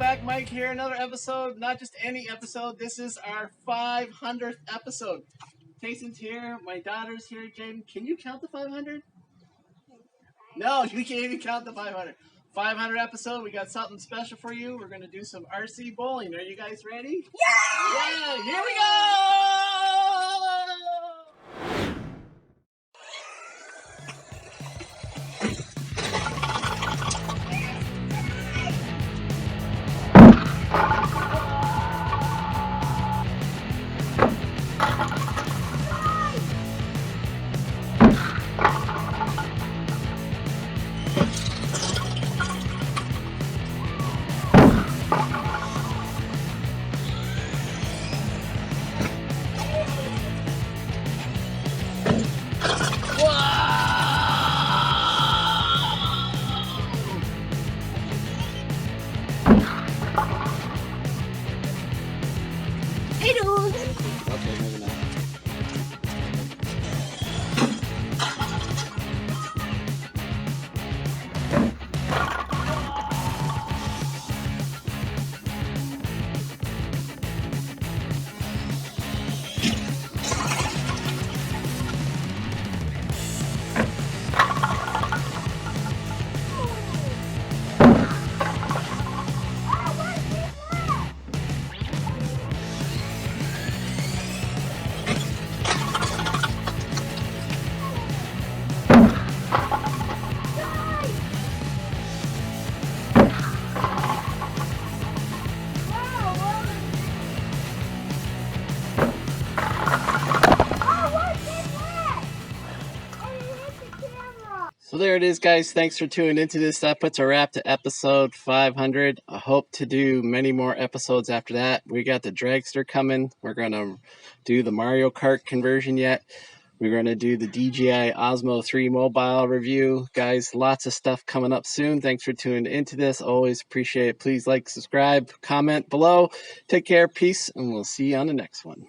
back. Mike here, another episode, not just any episode. This is our 500th episode. Tayson's here, my daughter's here. Jaden, can you count the 500? No, you can't even count the 500. 500 episode, we got something special for you. We're going to do some RC bowling. Are you guys ready? Yeah! Yeah, here we go! Okay, maybe not. So there it is, guys. Thanks for tuning into this. That puts a wrap to episode 500. I hope to do many more episodes after that. We got the dragster coming. We're going to do the Mario Kart conversion yet. We're going to do the DJI Osmo 3 mobile review. Guys, lots of stuff coming up soon. Thanks for tuning into this. Always appreciate it. Please like, subscribe, comment below. Take care, peace, and we'll see you on the next one.